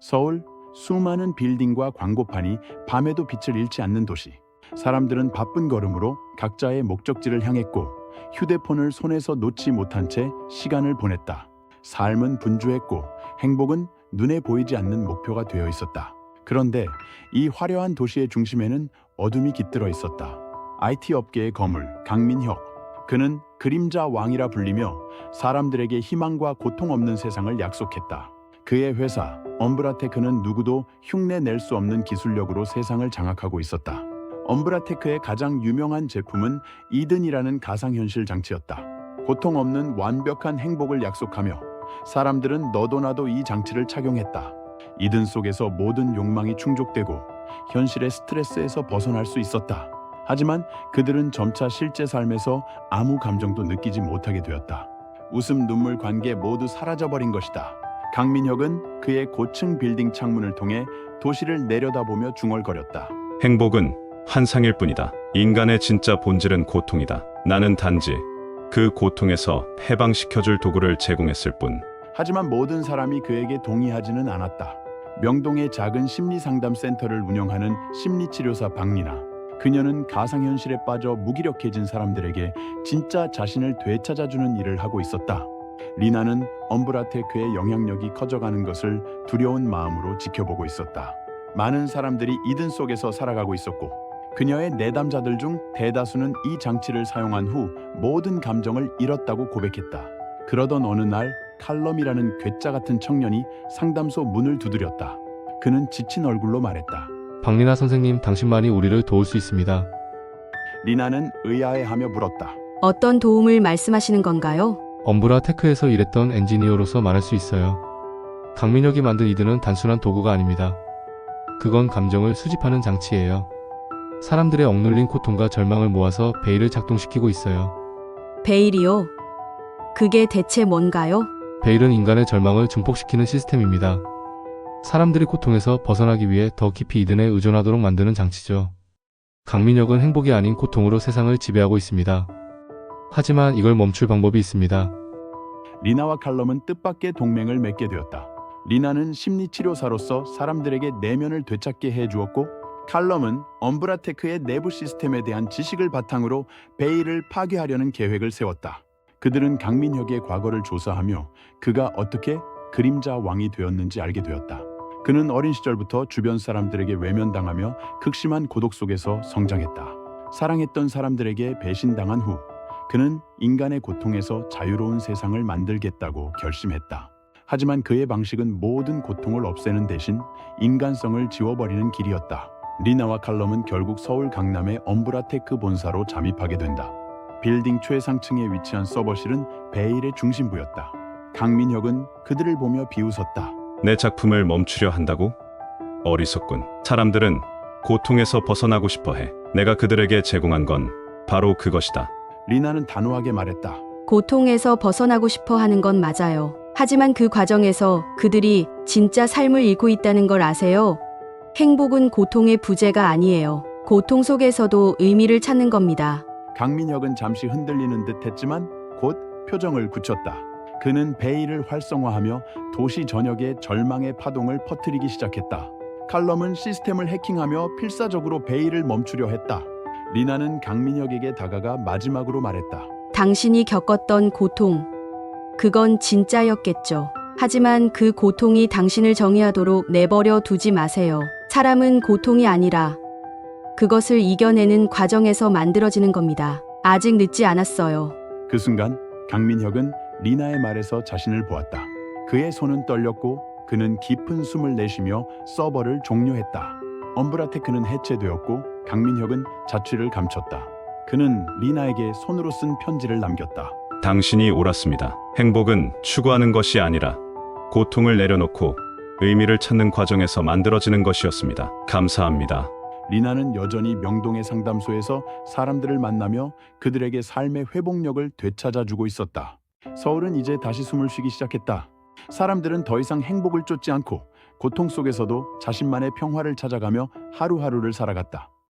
서울, 수많은 빌딩과 광고판이 밤에도 빛을 잃지 않는 도시. 사람들은 바쁜 걸음으로 각자의 목적지를 향했고 휴대폰을 손에서 놓지 못한 채 시간을 보냈다. 삶은 분주했고 행복은 눈에 보이지 않는 목표가 되어 있었다. 그런데 이 화려한 도시의 중심에는 어둠이 깃들어 있었다. IT 업계의 거물 강민혁. 그는 그림자 왕이라 불리며 사람들에게 희망과 고통 없는 세상을 약속했다. 그의 회사 엄브라테크는 누구도 흉내 낼 수 없는 기술력으로 세상을 장악하고 있었다. 엄브라테크의 가장 유명한 제품은 이든이라는 가상현실 장치였다. 고통 없는 완벽한 행복을 약속하며 사람들은 너도 나도 이 장치를 착용했다. 이든 속에서 모든 욕망이 충족되고 현실의 스트레스에서 벗어날 수 있었다. 하지만 그들은 점차 실제 삶에서 아무 감정도 느끼지 못하게 되었다. 웃음, 눈물, 관계 모두 사라져버린 것이다. 강민혁은 그의 고층 빌딩 창문을 통해 도시를 내려다보며 중얼거렸다. 행복은 환상일 뿐이다. 인간의 진짜 본질은 고통이다. 나는 단지 그 고통에서 해방시켜줄 도구를 제공했을 뿐. 하지만 모든 사람이 그에게 동의하지는 않았다. 명동의 작은 심리상담센터를 운영하는 심리치료사 박리나. 그녀는 가상현실에 빠져 무기력해진 사람들에게 진짜 자신을 되찾아주는 일을 하고 있었다. 리나는 엄브라테크의 영향력이 커져가는 것을 두려운 마음으로 지켜보고 있었다. 많은 사람들이 이든 속에서 살아가고 있었고 그녀의 내담자들 중 대다수는 이 장치를 사용한 후 모든 감정을 잃었다고 고백했다. 그러던 어느 날 칼럼이라는 괴짜 같은 청년이 상담소 문을 두드렸다. 그는 지친 얼굴로 말했다. 박리나 선생님, 당신만이 우리를 도울 수 있습니다. 리나는 의아해하며 물었다. 어떤 도움을 말씀하시는 건가요? 엄브라테크에서 일했던 엔지니어로서 말할 수 있어요. 강민혁이 만든 이든은 단순한 도구가 아닙니다. 그건 감정을 수집하는 장치예요. 사람들의 억눌린 고통과 절망을 모아서 베일을 작동시키고 있어요. 베일이요? 그게 대체 뭔가요? 베일은 인간의 절망을 증폭시키는 시스템입니다. 사람들이 고통에서 벗어나기 위해 더 깊이 이든에 의존하도록 만드는 장치죠. 강민혁은 행복이 아닌 고통으로 세상을 지배하고 있습니다. 하지만 이걸 멈출 방법이 있습니다. 리나와 칼럼은 뜻밖의 동맹을 맺게 되었다. 리나는 심리치료사로서 사람들에게 내면을 되찾게 해주었고 칼럼은 엄브라테크의 내부 시스템에 대한 지식을 바탕으로 베일을 파괴하려는 계획을 세웠다. 그들은 강민혁의 과거를 조사하며 그가 어떻게 그림자 왕이 되었는지 알게 되었다. 그는 어린 시절부터 주변 사람들에게 외면당하며 극심한 고독 속에서 성장했다. 사랑했던 사람들에게 배신당한 후 그는 인간의 고통에서 자유로운 세상을 만들겠다고 결심했다. 하지만 그의 방식은 모든 고통을 없애는 대신 인간성을 지워버리는 길이었다. 리나와 칼럼은 결국 서울 강남의 엄브라테크 본사로 잠입하게 된다. 빌딩 최상층에 위치한 서버실은 베일의 중심부였다. 강민혁은 그들을 보며 비웃었다. 내 작품을 멈추려 한다고? 어리석군. 사람들은 고통에서 벗어나고 싶어해. 내가 그들에게 제공한 건 바로 그것이다. 리나는 단호하게 말했다. 고통에서 벗어나고 싶어 하는 건 맞아요. 하지만 그 과정에서 그들이 진짜 삶을 잃고 있다는 걸 아세요? 행복은 고통의 부재가 아니에요. 고통 속에서도 의미를 찾는 겁니다. 강민혁은 잠시 흔들리는 듯 했지만 곧 표정을 굳혔다. 그는 베일을 활성화하며 도시 전역에 절망의 파동을 퍼뜨리기 시작했다. 칼럼은 시스템을 해킹하며 필사적으로 베일을 멈추려 했다. 리나는 강민혁에게 다가가 마지막으로 말했다. 당신이 겪었던 고통, 그건 진짜였겠죠. 하지만 그 고통이 당신을 정의하도록 내버려 두지 마세요. 사람은 고통이 아니라 그것을 이겨내는 과정에서 만들어지는 겁니다. 아직 늦지 않았어요. 그 순간 강민혁은 리나의 말에서 자신을 보았다. 그의 손은 떨렸고 그는 깊은 숨을 내쉬며 서버를 종료했다. 엄브라테크는 해체되었고 강민혁은 자취를 감췄다. 그는 리나에게 손으로 쓴 편지를 남겼다. 당신이 옳았습니다. 행복은 추구하는 것이 아니라 고통을 내려놓고 의미를 찾는 과정에서 만들어지는 것이었습니다. 감사합니다. 리나는 여전히 명동의 상담소에서 사람들을 만나며 그들에게 삶의 회복력을 되찾아주고 있었다. 서울은 이제 다시 숨을 쉬기 시작했다. 사람들은 더 이상 행복을 쫓지 않고 고통 속에서도 자신만의 평화를 찾아가며 하루하루를 살아갔다.